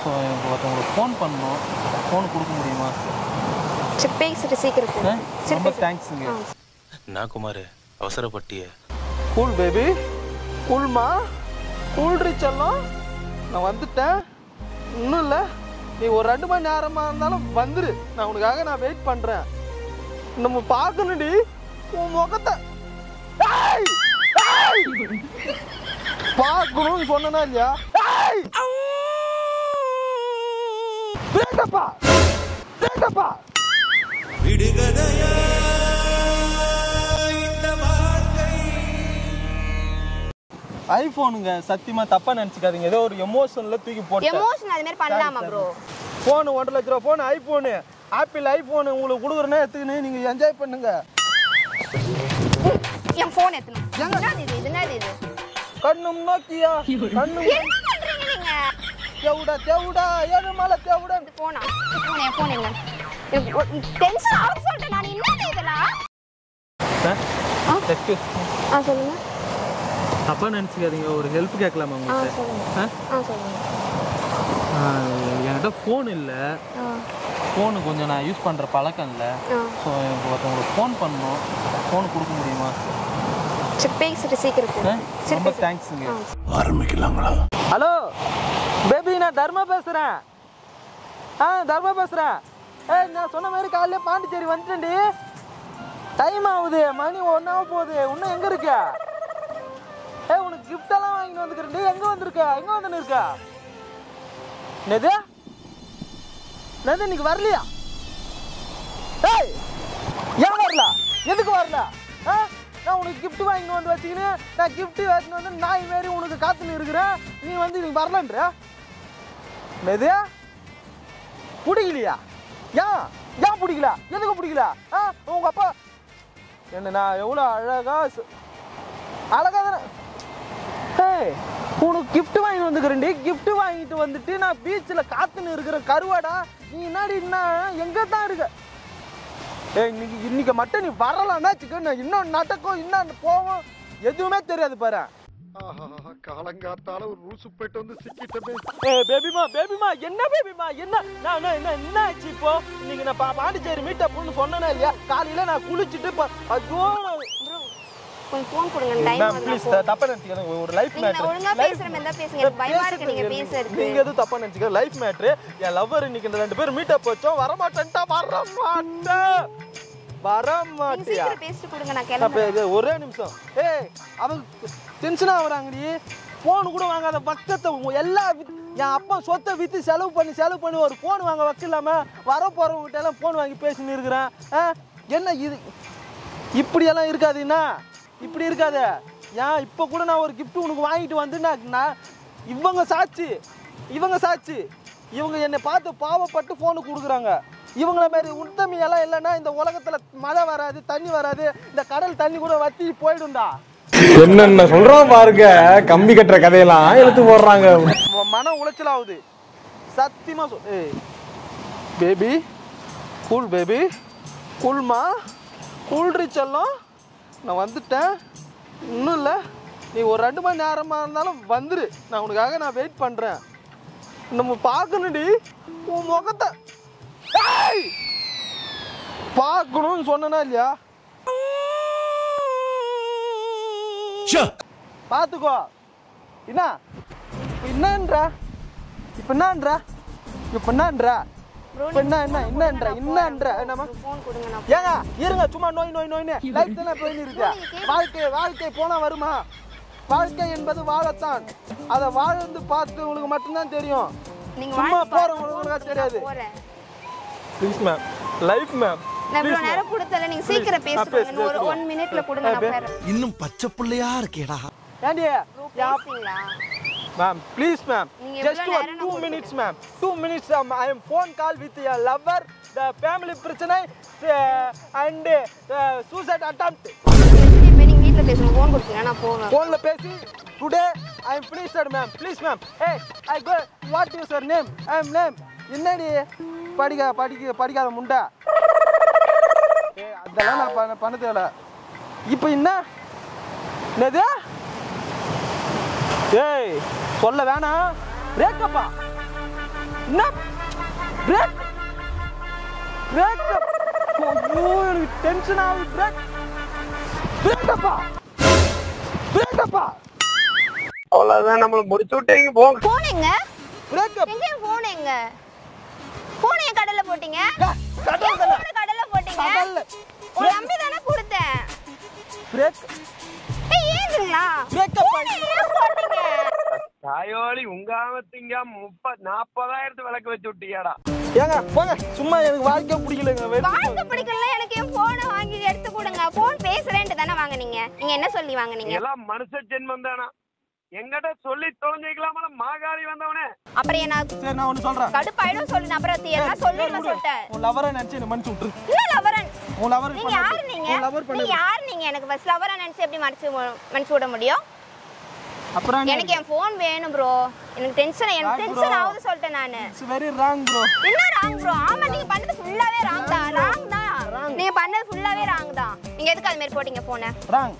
So எனக்கு ஒருத்தவங்களுக்கு phone பண்ணணும், ஃபோன் கொடுக்க முடியுமா? சரி பேசிட்டு சீக்கிரம் ரொம்ப தேங்க்ஸுங்க. நான் குமார் அவசரப்பட்டிய கூல் பேபி, கூல்மா, கூல் ரிச்செல்லாம் நான் வந்துட்டேன். இன்னும் இல்லை, நீ ஒரு 2 மணி நேரமாக இருந்தாலும் வந்துரு. நான் உனக்காக நான் வெயிட் பண்ணுறேன். நம்ம பார்க்கணுடி உன் முகத்தை. பார்க்கணும்னு சொன்னா இல்லையா? வேண்டப்பா வேண்டப்பா. ஐபோனுங்க, சத்தியமா தப்பா நினைச்சுக்காதீங்க. ஏதோ ஒரு எமோஷன்ல தூக்கி போட்டு எமோஷன் அது மாதிரி பண்ணலாமா ப்ரோ? போன் 1.5 லட்ச ரூபா போன், ஐபோனு, ஆப்பிள் ஐபோனு உங்களுக்கு கொடுக்குறேன்னா எடுத்துக்கின்னு நீங்க என்ஜாய் பண்ணுங்க. என் போன் எடுத்துங்க. என்னது இது? கண்ணும் நோக்கியா, கண்ணும் என்ன பண்றீங்க நீங்க? தேவுடா ஏழுமல தேவுடா. போனா என் போன் எங்க? டென்ஷன் ஆக சொல்றேன் நான். என்னது இதெல்லாம்? எக்ஸ்கியூஸ் சொல்லுங்க. தப்பா நினைச்சுக்காதீங்க, ஒரு ஹெல்ப் கேட்கலாமா உங்களுக்கு? சொல்லுங்க. என்கிட்ட ஃபோன் இல்லை, ஃபோனு கொஞ்சம் நான் யூஸ் பண்ணுற பழக்கம் இல்லை. ஸோ எனக்கு ஒருத்தவங்களுக்கு ஃபோன் பண்ணணும், ஃபோன் கொடுக்க முடியுமா? சரி பேசிட்டு சீக்கிரம் ரொம்ப தேங்க்ஸுங்க. ஆரம்பிக்கலாங்களா? ஹலோ பேபி, நான் தர்மா பேசுகிறேன். தர்மா பேசுகிறேன். நான் சொன்ன மாதிரி காலையில பாண்டிச்சேரி வந்துட்டேன்டி. டைம் ஆகுது, மணி 1 ஆக போகுது. இன்னும் எங்கே இருக்க? உனக்கு கிஃப்டெல்லாம் வாங்கிட்டு வந்துக்கிறேன்டி. எங்கே வந்துன்னு இருக்கா? என்னது இன்னைக்கு வரலையா? ஏன் வரல? எதுக்கு வரல? நான் உனக்கு கிஃப்ட் வாங்கிட்டு வந்து வச்சுக்கின்னு நான் கிஃப்ட் வாங்கிட்டு வந்து நாய் மாரி உனக்கு காத்துன்னு இருக்கிறேன். நீ வந்து நீ வரலன்ற என்னது? பிடிக்கலையா? ஏன் பிடிக்கல? எதுக்கு பிடிக்கல? உங்க அப்பா என்ன நான் எவ்வளோ அழகா தானே உனக்கு கிஃப்ட் வாங்கிட்டு வந்துக்கிறேன்டி. கிஃப்ட் வாங்கிட்டு வந்துட்டு நான் பீச்சில் காத்துன்னு இருக்கிற கருவாடா. நீ என்னாடி எங்கே தான் இருக்க? இன்னைக்கு மட்டும் நீ வரலான்னா சிக்கன் இன்னும் நடக்கும், இன்னும் போவோம், எதுவுமே தெரியாது பாரு. காலங்காத்தால ஒரு ரூசு போயிட்டு வந்து சிக்கிட்டே. பேபிமா என்ன பேபிமா? என்ன ஆச்சு இப்போ? இன்னைக்கு நான் பாண்டிச்சேரி மீட்டப்னு சொன்னேனா இல்லையா? காலையில நான் குளிச்சுட்டு ஐயோ கொஞ்சம் ஃபோன் கொடுங்க. டைம் ஆகுது. ப்ளீஸ் தப்பா நினைச்சுக்காதீங்க. ஒரு லைஃப் மேட்டர். ஒழுங்கா பேசுற மாதிரி தான் பேசுங்க. எனக்கு பயமா இருக்கு நீங்க பேசுறது. நீங்க எதுவும் தப்பா நினைச்சுக்க. Life matter. என் லவ்வர் இன்னைக்கு 2 பேர் மீட்டப் வச்சோம். வர மாட்டேன்டா. வரமாட்டியா? சீக்கிரம் பேசி கொடுங்க, நான் கிளம்புறேன். ஒரே நிமிஷம். அவங்க டென்ஷனா வராங்கடி. போன் கூட வாங்காத பக்கத்தை எல்லா என் அப்பா சொத்தை வித்து செலவு பண்ணி ஒரு போன் வாங்க வைக்கலாம வர போறவங்கிட்ட எல்லாம் போன் வாங்கி பேசின்னு இருக்கிறேன். என்ன இது? இப்படியெல்லாம் இருக்காதுன்னா இப்படி இருக்காத. ஏன் இப்போ கூட நான் ஒரு கிஃப்ட் உனக்கு வாங்கிட்டு வந்து நான் இவங்க சாட்சி இவங்க என்னை பார்த்து பாவப்பட்டு ஃபோனு கொடுக்குறாங்க. இவங்கள மாதிரி உத்தமியெல்லாம் இல்லைன்னா இந்த உலகத்தில் மழை வராது, தண்ணி வராது, இந்த கடல் தண்ணி கூட வத்தி போயிடும்டா. என்னென்ன சொல்றான் பாருங்க, கம்பி கட்டுற கதையெல்லாம் எடுத்து போடுறாங்க. மன உளைச்சல் ஆகுது சத்தியமா. பேபி கூல், பேபி கூல்மா, கூல் ரிச்செல்லாம் நான் வந்துட்டேன். இன்னும் இல்லை, நீ ஒரு 2 மணி நேரமாக இருந்தாலும் வந்துரு. நான் உனக்காக நான் வெயிட் பண்ணுறேன். நம்ம பார்க்கணுடி உன் முகத்தை. பார்க்கணும்னு சொன்னா இல்லையா? பார்த்துக்கோ. என்னன்ற இருங்க சும்மா நோய் லைஃப் தானே போயின்னு இருக்கு. வாழ்க்கை போனா வருமா? வாழ்க்கை என்பது வாழத்தான். அதை வாழ்ந்து பார்த்தவங்களுக்கு மட்டும்தான் தெரியும். சும்மா போறவங்களுக்கு தெரியாது. Please ma'am, life ma'am. நான் இவ்வளவு நேரம் கொடுத்தல, நீங்க சீக்கிரம் பேசுங்க. ஒரு 1 மினிட்ல கொடுங்க, நான் போறேன். இன்னும் பச்சை புள்ளையா இருக்கேடா. ஏண்டி பேசுவீங்களா? Ma'am, please ma'am, just 2 minutes ma'am. 2 minutes I am phone call with your lover, the family பிரச்சனை and suicide attempt. நீங்க வீட்ல பேசுங்க, ஃபோன் கொடுங்க, நான் போறேன். ஃபோன்ல பேசி today I am finished ma'am. Please ma'am. Hey, I go, what is your name? I am name. என்னடி படிக்காத முண்டா. அதெல்லாம் நான் பண்ண தேவல. இப்போ என்னது? ஏய் சொல்ல வேணாம். பிரேக்கப்பா என்ன பிரேக் பிரேக் ஐயோ எனக்கு டென்ஷன் ஆகுது பிரேக் பிரேக்கப்பா பிரேக்கப்பா அவ்வளவுதான் நம்மள முடிச்சு விட்டீங்க போங்க. போன் எங்க? பிரேக்கப் எங்க போன் எங்க? போன் ஏன் கடல்ல போட்டீங்க? கடல்ல கடல்ல போட்டீங்க. கடல்ல உங்க நம்பி தானே கொடுத்தேன். பிரேக் ஏய் ஏங்குங்களா? பிரேக்கப் போட்டீங்க. தாயோலி உங்க ஆமத்திங்க 40,000 விளக்கு வச்சு விட்டீங்கடா. ஏங்க போங்க சும்மா எனக்கு வாழ்க்கை பிடிக்கலங்க வாழ்க்கை பிடிக்கல எனக்கு என் போனை வாங்கி எடுத்து கொடுங்க. போன் பேசுறேன்ட்டு தானே வாங்குனீங்க. நீங்க என்ன சொல்லி வாங்குனீங்க? எல்லாம் மனுஷ ஜென்மம் தானா? எங்கட சொல்லி தொலைஞ்சிக்கலாமா மாகாரி வந்தவனே? அப்புறம் என்ன சரி நான் ஒன்னு சொல்றேன் கடுப்பாயிடும் சொல்லி அப்புறம் என்ன சொல்லிடுவேன் சொல்லிட்டேன். உன் லவரை நினைச்சு என்ன மன்னிச்சு விட்டுரு இல்ல லவரன் உன் லவர் நீங்க யாரு நீங்க? நீங்க யாரு நீங்க? எனக்கு பஸ் லவரா நினைச்சு எப்படி மன்னிச்சு விட முடியும்? அப்புறம் எனக்கு என் போன் வேணும் ப்ரோ. எனக்கு டென்ஷன் ஆகுது சொல்லிட்டேன் நானு. It's very wrong bro. என்ன ராங் ப்ரோ? ஆமா நீங்க பண்ணது ஃபுல்லாவே ராங் தான். நீங்க பண்ணது ஃபுல்லாவே ராங் தான். நீங்க எதுக்கு அது மாதிரி போட்டீங்க போனை? ராங்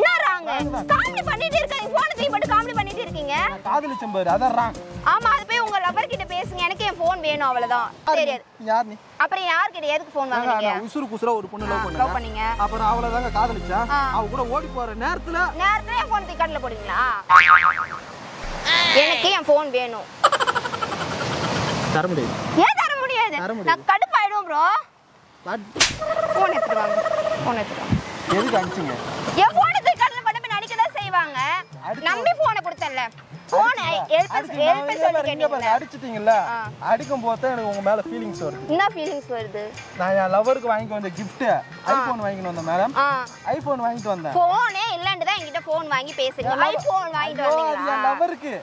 என்ன ராங்? காமெடி பண்ணிட்டே இருக்கீங்க. போனை தூக்கி போட்டு காமெடி பண்ணிட்டே இருக்கீங்க. காதலிச்சம் பாரு அதான் ராங். ஆமா அது போய் உங்க லவர் கிட்ட பேசுங்க. எனக்கு என் போன் வேணும் அவ்வளவுதான். தெரியாது. யார் நீ? அப்புறம் யார் கிட்ட எதுக்கு போன் வாங்குறீங்க? நான் உசுரு குசுரா ஒரு பொண்ணு லவ் லவ் பண்ணீங்க. அப்புறம் அவளதாங்க காதலிச்சா. அவ கூட ஓடி போற நேரத்துல என் போன் தூக்கி கடல்ல போடுவீங்களா? எனக்கு என் போன் வேணும். தர முடியாது. ஏன் தர முடியாது? நான் கடுப்பாயிடும் ப்ரோ. போன் எடுத்துட்டு வாங்க. போன் எடுத்துட்டு வாங்க. எதுக்கு அடிச்சீங்க? என் போனை தூக்கி கடல்ல போட்டு போய் நடிக்கதான் செய்வாங்க. நம்பி போனை கொடுத்தேன்ல. போனை அடிச்சிட்டீங்கல்ல அடிக்கும் போது எனக்கு உங்க மேல ஃபீலிங்ஸ் வருது. என்ன ஃபீலிங்ஸ் வருது? நான் என் லவருக்கு வாங்கி வந்த கிஃப்ட் ஐபோன் வாங்கிட்டு வந்தேன் மேடம். ஐபோன் வாங்கிட்டு வந்தேன். போனே இல்லன்னு தான் என்கிட்ட போன் வாங்கி பேசுங்க. ஐபோன் வாங்கிட்டு வந்தீங்களா? என் லவருக்கு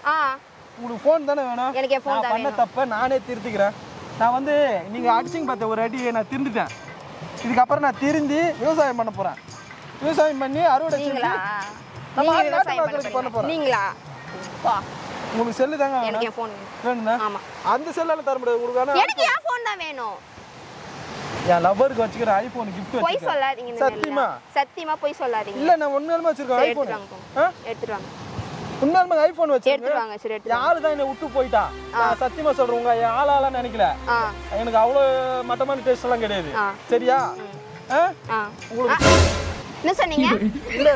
உங்களுக்கு போன் தானே வேணும். எனக்கு என் போன் தான் பண்ண தப்ப நானே திருத்திக்கிறேன். நான் வந்து நீங்க அடிச்சிங்க பார்த்த ஒரு அடி நான் திருந்துட்டேன். இதுக்கப்புறம் நான் திருந்தி விவசாயம் பண்ண போறேன். விவசாயம் பண்ணி அறுவடை நீங்களா? பண்ண போறேன். நீங்களா? வா. உங்களுக்கு செல்லு தாங்க எனக்கு என் போன் வேணும்னா ஆமா. அந்த செல்லால தர முடியாது உங்களுக்கு. எனக்கு என் போன் தான் வேணும். என் லவருக்கு வச்சுக்கிற ஐபோன் கிஃப்ட் போய் வச்சுக்கிறேன். சொல்லாதீங்க. சத்தியமா சத்தியமா போய் சொல்லாதீங்க. இல்ல நான் உண்மையாலுமே வச்சிருக்கேன் ஐபோன். எடுத்துட்டு வாங்க. உண்மையாலுமே ஐபோன் வச்சிருக்கேன். எடுத்துட்டு வாங்க. சரி எடுத்து. யாரு தான் என்ன விட்டு போயிட்டா? நான் சத்தியமா சொல்றேன் உங்க ஆளாலாம் நினைக்கல. எனக்கு அவ்வளவு மட்டமான டேஸ்ட் எல்லாம் கிடையாது. சரியா? உங்களுக்கு என்ன சொன்னீங்க? இல்ல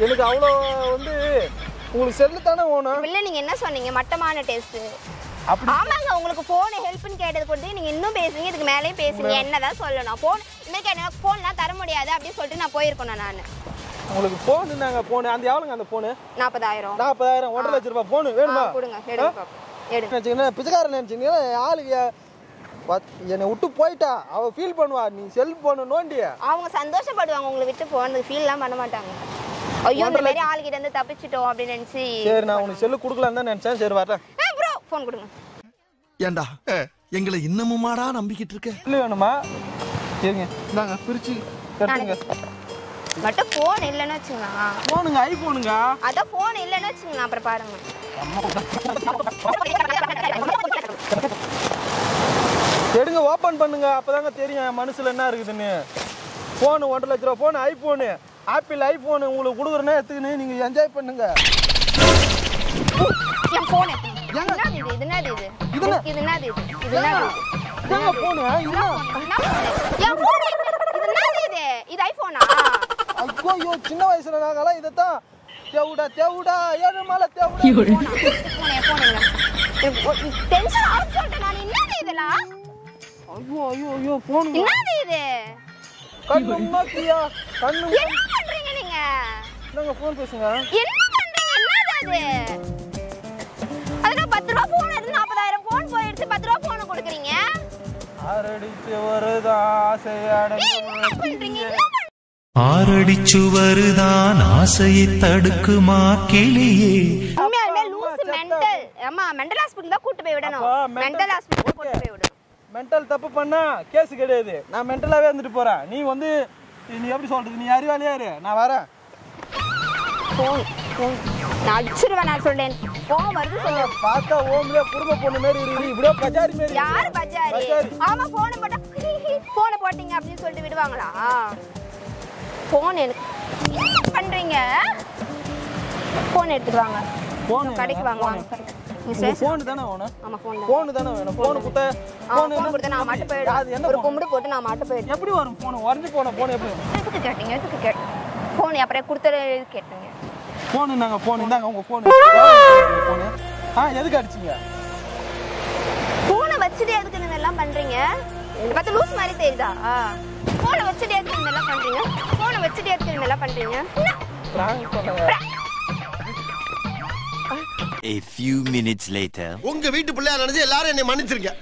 எனக்கு அவ்வளோ வந்து உங்களுக்கு செல்லு தானே வேணும். இல்ல நீங்க என்ன சொன்னீங்க? மட்டமான டேஸ்ட். அப்படி ஆமாங்க உங்களுக்கு போன் ஹெல்ப்னு கேட்டது கொடுத்து நீங்க இன்னும் பேசுறீங்க. இதுக்கு மேலேயும் பேசுறீங்க. என்னதான் சொல்லணும்? போன் இன்னைக்கு எனக்கு போன்லாம் தர முடியாது அப்படின்னு சொல்லிட்டு நான் போயிருக்கணும். நான் உங்களுக்கு போன் நாங்க போன் அந்த எவ்வளோங்க அந்த போன்? 40,000. 40,000 1.5 லட்சம் ரூபாய் போன் வேணுமா? கொடுங்க. எடுங்க பாப்போம். எடுங்க. நினைச்சீங்கன்னா பிச்சைக்காரன் நினைச்சீங்கன்னா ஆளுங்க என்னை விட்டு போயிட்டா அவ ஃபீல் பண்ணுவா. நீ செல்போன் நோண்டி அவங்க சந்தோஷப்படுவாங்க. உங்களை விட்டு போனது ஃபீல்லாம் பண்ண மாட்டாங்க. ஐயோ இந்த மாதிரி ஆளுகிட்ட இருந்து தப்பிச்சிட்டோம் அப்படின்னு நினைச்சு. சரி நான் உனக்கு செல்லு கொடுக்கலான்னு தான் நினைச்சேன். சரி வரேன். ப்ரோ ஃபோன் கொடுங்க. ஏண்டா எங்களை இன்னமுமாடா நம்பிக்கிட்டு இருக்க? இல்லை வேணுமா? சரிங்க இந்தாங்க பிரிச்சு கட்டுங்க. மட்டும் ஃபோன் இல்லைன்னு வச்சுங்களா? ஃபோனுங்க ஐஃபோனுங்க. அதான் ஃபோன் இல்லைன்னு வச்சுங்களா? அப்புறம் பாருங்க. எடுங்க ஓப்பன் பண்ணுங்க. அப்போதாங்க தெரியும் என் மனசில் என்ன இருக்குதுன்னு. ஃபோனு 1.5 லட்ச ரூபா ஃபோன் ஐஃபோனு ஆப்பிள் ஐஃபோனு உங்களுக்கு கொடுக்குறேன்னா எடுத்துக்கின்னு நீங்கள் என்ஜாய் பண்ணுங்க. என் ஃபோன் என்னது இது? இது என்னது இது? இது என்னது இது? இது என்னது இது? எங்க ஃபோனு? என் ஃபோன் இது என்னது இது? இது ஐஃபோனா? ஐயோ சின்ன வயசுல நாங்களாம் இதைத்தான் தேவுடா தேவுடா ஏழு மலை தேவுடா. டென்ஷன் ஆகுது சொல்லிட்டேன் நான். என்னது இதெல்லாம்? ஐயோ ஃபோன் என்னது இது? கண்ணு மாத்தியா கண்ணு. என்ன பண்றீங்க நீங்க? நாங்க ஃபோன் பேசுங்க. என்ன பண்றீங்க? என்னது அது? அதுல 10 ரூபாய் ஃபோன் எடுத்து 40,000 ஃபோன் போய் எடுத்து 10 ரூபாய் ஃபோன் கொடுக்குறீங்க. ஆரடிச்சு வருதா ஆசை என்ன பண்றீங்க? ஆரடிச்சு வருதான் ஆசையை தடுக்குமா கிளியே. உண்மையாலுமே லூஸ் மெண்டல். ஆமா மெண்டல் ஹாஸ்பிடல் தான் கூட்டி போய் விடணும். மெண்டல் ஹாஸ்பிடல் கூட்டி போய் விடணும். மெண்டல் தப்பு பண்ணா கேஸ் கிடையாது. நான் மெண்டலாவே வந்துட்டு போறேன். நீ வந்து நீ எப்படி சொல்றது? நீ அறிவாளியா இரு. நான் வரேன். நான் அடிச்சிருவேன். நான் சொல்றேன் கோவம் வருது சொல்ல. பார்த்தா ஓம்லயே குடும்ப பொண்ணு மாதிரி இருக்கு. இப்படியே பஜாரி மாதிரி. யார் பஜாரி? ஆமா போன் போட்டா போன் போட்டீங்க அப்படின்னு சொல்லிட்டு விடுவாங்களா? போன் எனக்கு என்ன பண்றீங்க? போன் எடுத்துட்டு வாங்க. போன் கடைக்கு வாங்க. ஃபோன் தானே வேணும்? ஆமா ஃபோன் ஃபோன் தானே வேணும். ஃபோன் கொடுத்த ஃபோன் கொடுத்தா நான் மாட்டு போயிடுவேன். ஒரு கும்பிடு போட்டு நான் மாட்டு போயிடுவேன். எப்படி வரும் ஃபோன்? உடஞ்சி போன ஃபோன் எப்படி வரும்? எதுக்கு கேட்டீங்க? எதுக்கு கேட்டீங்க? ஃபோன் அப்புறம் கொடுத்தது கேட்டீங்க. ஃபோன் நாங்க ஃபோன் இந்தாங்க உங்க ஃபோன். ஃபோன் எதுக்கு அடிச்சீங்க? ஃபோனை வச்சுட்டு எதுக்கு இந்த எல்லாம் பண்றீங்க? இத பார்த்து லூஸ் மாதிரி தெரியுதா? ஃபோனை வச்சுட்டு எதுக்கு இந்த எல்லாம் பண்றீங்க? ஃபோனை வச்சுட்டு எதுக்கு இந்த எல்லாம் பண்றீங்க? பிராங்க் பண்ணாங்க. A few minutes later. உங்க வீட்டு பிள்ளையா நினைச்சு எல்லாரும் என்னை மன்னிச்சிருங்க.